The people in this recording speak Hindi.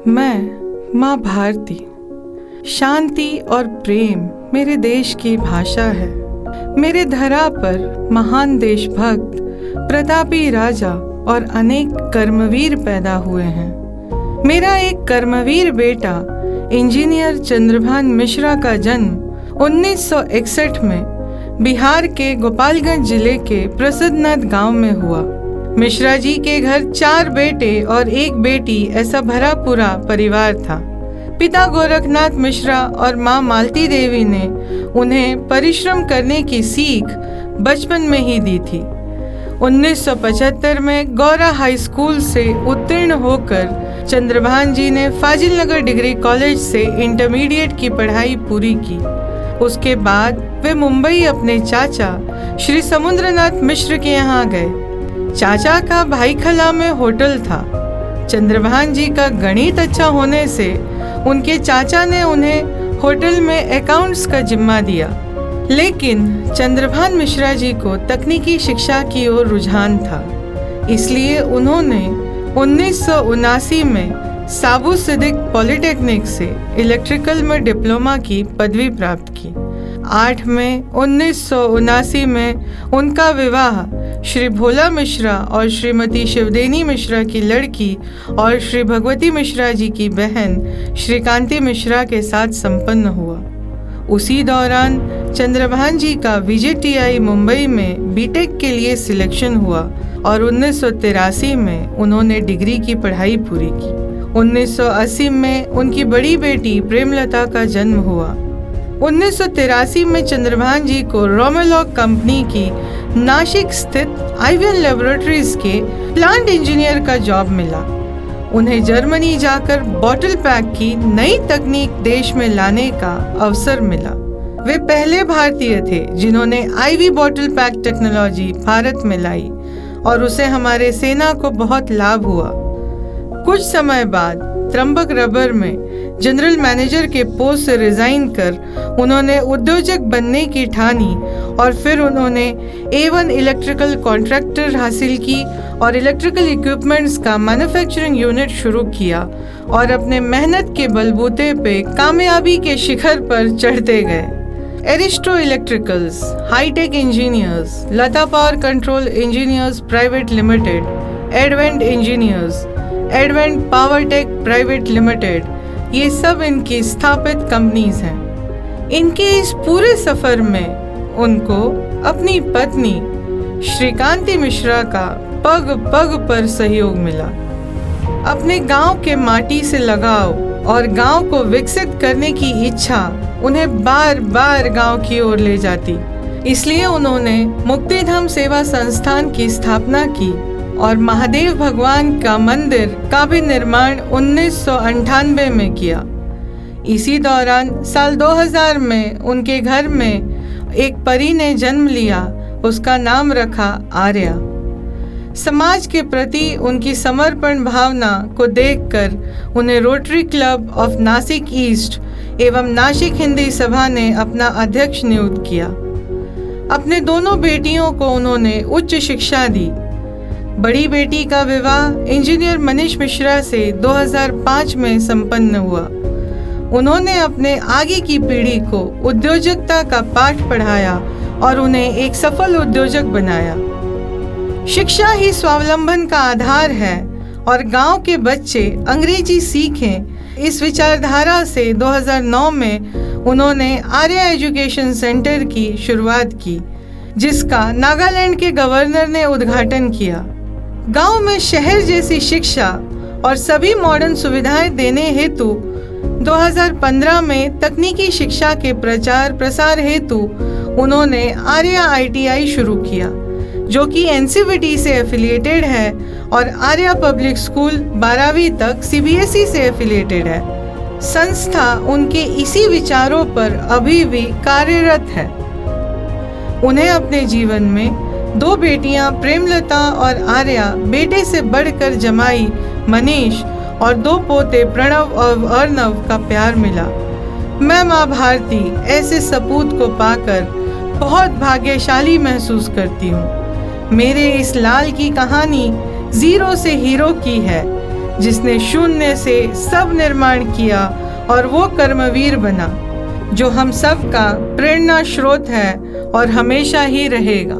मैं माँ भारती। शांति और प्रेम मेरे देश की भाषा है। मेरे धरा पर महान देशभक्त, प्रतापी राजा और अनेक कर्मवीर पैदा हुए हैं। मेरा एक कर्मवीर बेटा इंजीनियर चंद्रभान मिश्रा का जन्म 1961 में बिहार के गोपालगंज जिले के प्रसिद्धनाथ गांव में हुआ। मिश्रा जी के घर 4 बेटे और 1 बेटी ऐसा भरा पूरा परिवार था। पिता गोरखनाथ मिश्रा और माँ मालती देवी ने उन्हें परिश्रम करने की सीख बचपन में ही दी थी। 1975 में गौरा हाई स्कूल से उत्तीर्ण होकर चंद्रभान जी ने फाजिलनगर डिग्री कॉलेज से इंटरमीडिएट की पढ़ाई पूरी की। उसके बाद वे मुंबई अपने चाचा श्री समुद्रनाथ मिश्र के यहाँ गए। चाचा का भाईखला में होटल था। चंद्रभान जी का गणित अच्छा होने से उनके चाचा ने उन्हें होटल में अकाउंट्स का जिम्मा दिया। लेकिन चंद्रभान मिश्रा जी को तकनीकी शिक्षा की ओर रुझान था, इसलिए उन्होंने 1979 में साबू सिद्दीक पॉलिटेक्निक से इलेक्ट्रिकल में डिप्लोमा की पदवी प्राप्त की। 8 मई 1979 में उनका विवाह श्री भोला मिश्रा और श्रीमती शिवदेनी मिश्रा की लड़की और श्री भगवती मिश्रा जी की बहन श्रीकांति मिश्रा के साथ संपन्न हुआ। उसी दौरान चंद्रभान जी का VJTI मुंबई में बीटेक के लिए सिलेक्शन हुआ और 1983 में उन्होंने डिग्री की पढ़ाई पूरी की। 1980 में उनकी बड़ी बेटी प्रेमलता का जन्म हुआ। 1983 में चंद्रभान जी को रोमेलॉक कंपनी की नासिक स्थित IVN लैबोरेटरीज के प्लांट इंजीनियर का जॉब मिला। उन्हें जर्मनी जाकर बॉटल पैक की नई तकनीक देश में लाने का अवसर मिला। वे पहले भारतीय थे जिन्होंने IV bottle pack technology Bharat में लाई और उसे हमारे सेना को बहुत लाभ हुआ। कुछ समय बाद त्र्यंबक रबर में जनरल मैनेजर के पोस्ट से रिजाइन कर उन्होंने उद्योजक बनने की ठानी और फिर उन्होंने A1 इलेक्ट्रिकल कॉन्ट्रैक्टर हासिल की और इलेक्ट्रिकल इक्विपमेंट्स का मैन्युफैक्चरिंग यूनिट शुरू किया और अपने मेहनत के बलबूते पे कामयाबी के शिखर पर चढ़ते गए। Aristo electricals, hitech engineers, Lata power control engineers private limited, Advent engineers, Advent power tech private limited, ये सब इनकी स्थापित कंपनीज हैं। इनके इस पूरे सफर में उनको अपनी पत्नी श्रीकांति मिश्रा का पग पग पर सहयोग मिला। अपने गांव के माटी से लगाव और गांव को विकसित करने की इच्छा उन्हें बार बार गांव की ओर ले जाती। इसलिए उन्होंने मुक्तिधाम सेवा संस्थान की स्थापना की और महादेव भगवान का मंदिर का भी निर्माण 1998 में किया। इसी दौरान साल 2000 में उनके घर में एक परी ने जन्म लिया। उसका नाम रखा आर्या। समाज के प्रति उनकी समर्पण भावना को देखकर उन्हें rotary club of Nashik east एवं नासिक हिंदी सभा ने अपना अध्यक्ष नियुक्त किया। अपने दोनों बेटियों को उन्होंने उच्च शिक्षा दी। बड़ी बेटी का विवाह इंजीनियर मनीष मिश्रा से 2005 में संपन्न हुआ। उन्होंने अपने आगे की पीढ़ी को उद्योजकता का पाठ पढ़ाया और उन्हें एक सफल उद्योजक बनाया। शिक्षा ही स्वावलंबन का आधार है और गांव के बच्चे अंग्रेजी सीखें, इस विचारधारा से 2009 में उन्होंने आर्या एजुकेशन सेंटर की शुरुआत की, जिसका नागालैंड के गवर्नर ने उद्घाटन किया। गांव में शहर जैसी शिक्षा और सभी मॉडर्न सुविधाएं देने हेतु 2015 में तकनीकी शिक्षा के प्रचार प्रसार हेतु उन्होंने आर्या ITI शुरू किया, जो कि NCVT से एफिलिएटेड है और आर्या पब्लिक स्कूल 12वीं तक CBSE से एफिलिएटेड है। संस्था उनके इसी विचारों पर अभी भी कार्यरत है। उन्हें अपने जीवन में 2 बेटियां प्रेमलता और आर्या, बेटे से बढ़कर जमाई मनीष और 2 पोते प्रणव और अर्णव का प्यार मिला। मैं माँ भारती ऐसे सपूत को पाकर बहुत भाग्यशाली महसूस करती हूँ। मेरे इस लाल की कहानी जीरो से हीरो की है, जिसने शून्य से सब निर्माण किया और वो कर्मवीर बना, जो हम सब का प्रेरणा स्रोत है और हमेशा ही रहेगा।